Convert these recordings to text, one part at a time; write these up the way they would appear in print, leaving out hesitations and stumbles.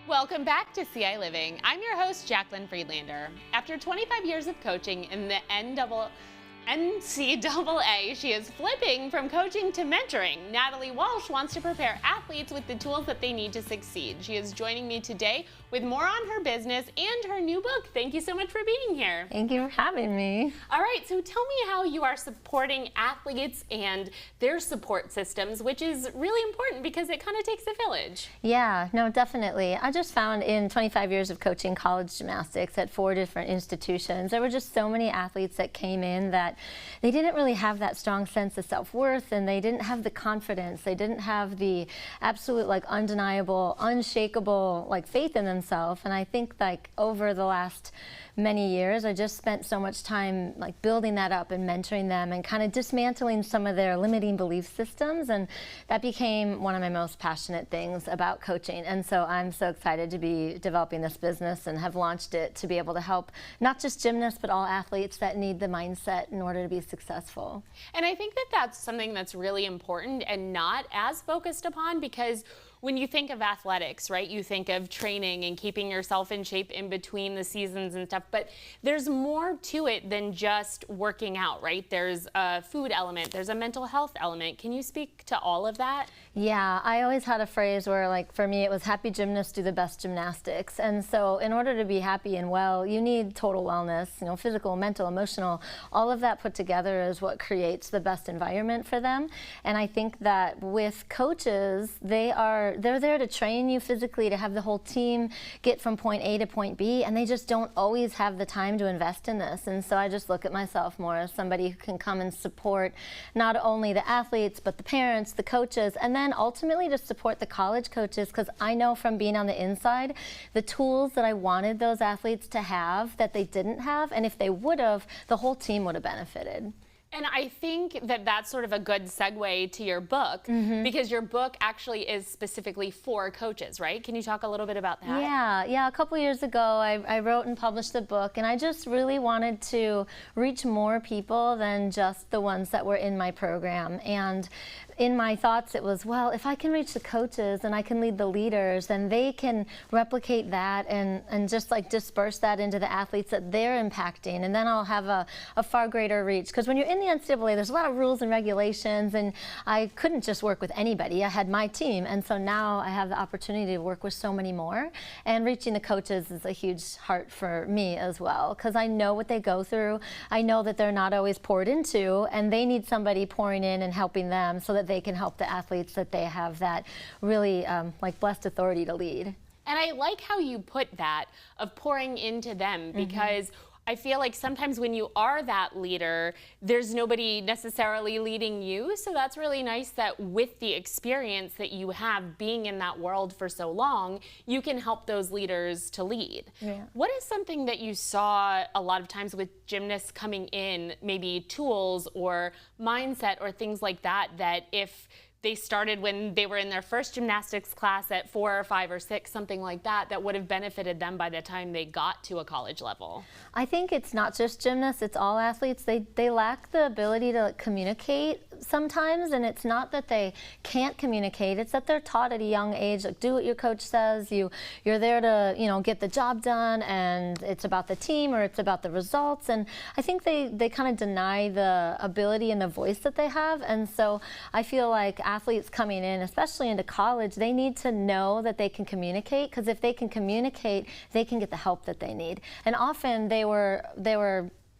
Welcome back to ciLiving. I'm your host, Jaclyn Friedlander. After 25 years of coaching in the NCAA, she is flipping from coaching to mentoring. Nadalie Walsh wants to prepare athletes with the tools that they need to succeed. She is joining me today with more on her business and her new book. Thank you so much for being here. Thank you for having me. All right, so tell me how you are supporting athletes and their support systems, which is really important because it kind of takes a village. Yeah, no, definitely. I just found in 25 years of coaching college gymnastics at 4 different institutions, there were just so many athletes that came in that they didn't really have that strong sense of self-worth, and they didn't have the confidence, they didn't have the absolute, like, undeniable, unshakable, like, faith in themselves. And I think, like, over the last many years, I just spent so much time, like, building that up and mentoring them and kind of dismantling some of their limiting belief systems, and that became one of my most passionate things about coaching. And so I'm so excited to be developing this business and have launched it to be able to help not just gymnasts but all athletes that need the mindset in order to be successful. And I think that that's something that's really important and not as focused upon, because when you think of athletics, right, you think of training and keeping yourself in shape in between the seasons and stuff, but there's more to it than just working out, right? There's a food element, there's a mental health element. Can you speak to all of that? Yeah, I always had a phrase where, like, for me it was happy gymnasts do the best gymnastics. And so in order to be happy and well, you need total wellness, you know, physical, mental, emotional, all of that put together is what creates the best environment for them. And I think that with coaches, they're there to train you physically, to have the whole team get from point A to point B, and they just don't always have the time to invest in this. And so I just look at myself more as somebody who can come and support not only the athletes, but the parents, the coaches, and then ultimately to support the college coaches, because I know from being on the inside, the tools that I wanted those athletes to have that they didn't have, and if they would have, the whole team would have benefited. And I think that that's sort of a good segue to your book, because your book actually is specifically for coaches, right? Can you talk a little bit about that? Yeah. A couple years ago, I wrote and published a book, and I just really wanted to reach more people than just the ones that were in my program. And in my thoughts, it was, well, if I can reach the coaches and I can lead the leaders, then they can replicate that and just, like, disperse that into the athletes that they're impacting, and then I'll have a far greater reach. Because when you're in the NCAA, there's a lot of rules and regulations, and I couldn't just work with anybody. I had my team, and so now I have the opportunity to work with so many more, and reaching the coaches is a huge heart for me as well, because I know what they go through. I know that they're not always poured into, and they need somebody pouring in and helping them so that they can help the athletes that they have that really like blessed authority to lead. And I like how you put that, of pouring into them, because I feel like sometimes when you are that leader, there's nobody necessarily leading you. So that's really nice that with the experience that you have being in that world for so long, you can help those leaders to lead. Yeah. What is something that you saw a lot of times with gymnasts coming in, maybe tools or mindset or things like that, that if they started when they were in their first gymnastics class at 4 or 5 or 6, something like that, that would have benefited them by the time they got to a college level? I think it's not just gymnasts, it's all athletes. They lack the ability to communicate sometimes, and it's not that they can't communicate, it's that they're taught at a young age, like, do what your coach says, you're there to, you know, get the job done, and it's about the team or it's about the results. And I think they kind of deny the ability and the voice that they have. And so I feel like athletes coming in, especially into college, they need to know that they can communicate, because if they can communicate, they can get the help that they need. And often they were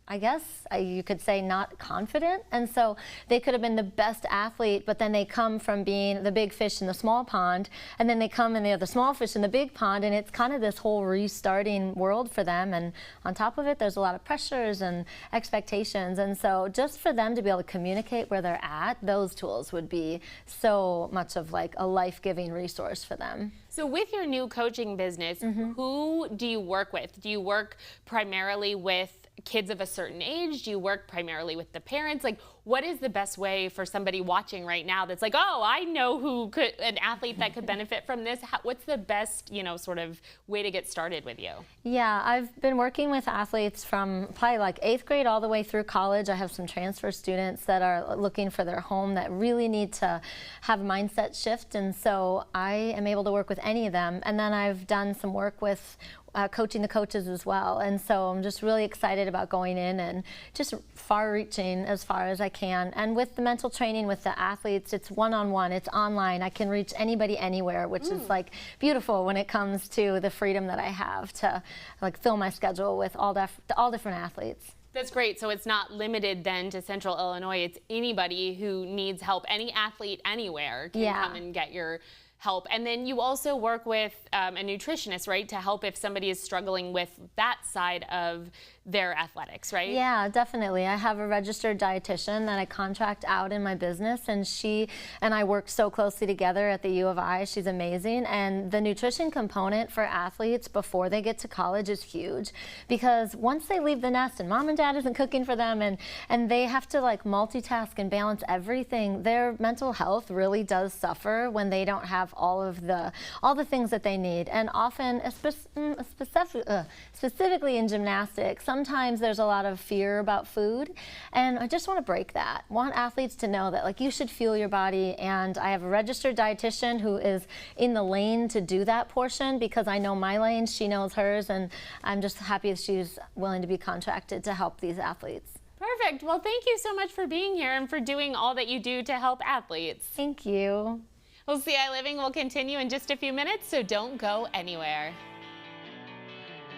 I guess you could say not confident, and so they could have been the best athlete, but then they come from being the big fish in the small pond, and then they come and they're the small fish in the big pond, and it's kind of this whole restarting world for them. And on top of it, there's a lot of pressures and expectations, and so just for them to be able to communicate where they're at, those tools would be so much of, like, a life-giving resource for them. So with your new coaching business, who do you work with? Do you work primarily with kids of a certain age? Do you work primarily with the parents? Like, what is the best way for somebody watching right now that's like, oh, I know an athlete that could benefit from this? What's the best, sort of way to get started with you? Yeah, I've been working with athletes from probably like 8th grade all the way through college. I have some transfer students that are looking for their home that really need to have a mindset shift, and so I am able to work with any of them. And then I've done some work with coaching the coaches as well, and so I'm just really excited about going in and just far-reaching as far as I can. And with the mental training with the athletes, it's one-on-one, it's online. I can reach anybody anywhere, which is like beautiful when it comes to the freedom that I have to like fill my schedule with all different athletes. That's great. So it's not limited then to Central Illinois. It's anybody who needs help. Any athlete anywhere can come and get your help. And then you also work with a nutritionist, right, to help if somebody is struggling with that side of their athletics, right? Yeah, definitely. I have a registered dietitian that I contract out in my business, and she and I work so closely together at the U of I. She's amazing. And the nutrition component for athletes before they get to college is huge, because once they leave the nest and mom and dad isn't cooking for them, and they have to like multitask and balance everything, their mental health really does suffer when they don't have all the things that they need. And often, specifically in gymnastics, sometimes there's a lot of fear about food, and I just want to break that. I want athletes to know that like you should fuel your body, and I have a registered dietitian who is in the lane to do that portion, because I know my lane, she knows hers, and I'm just happy that she's willing to be contracted to help these athletes. Perfect. Well, thank you so much for being here and for doing all that you do to help athletes. Thank you. Well, ciLiving will continue in just a few minutes, so don't go anywhere.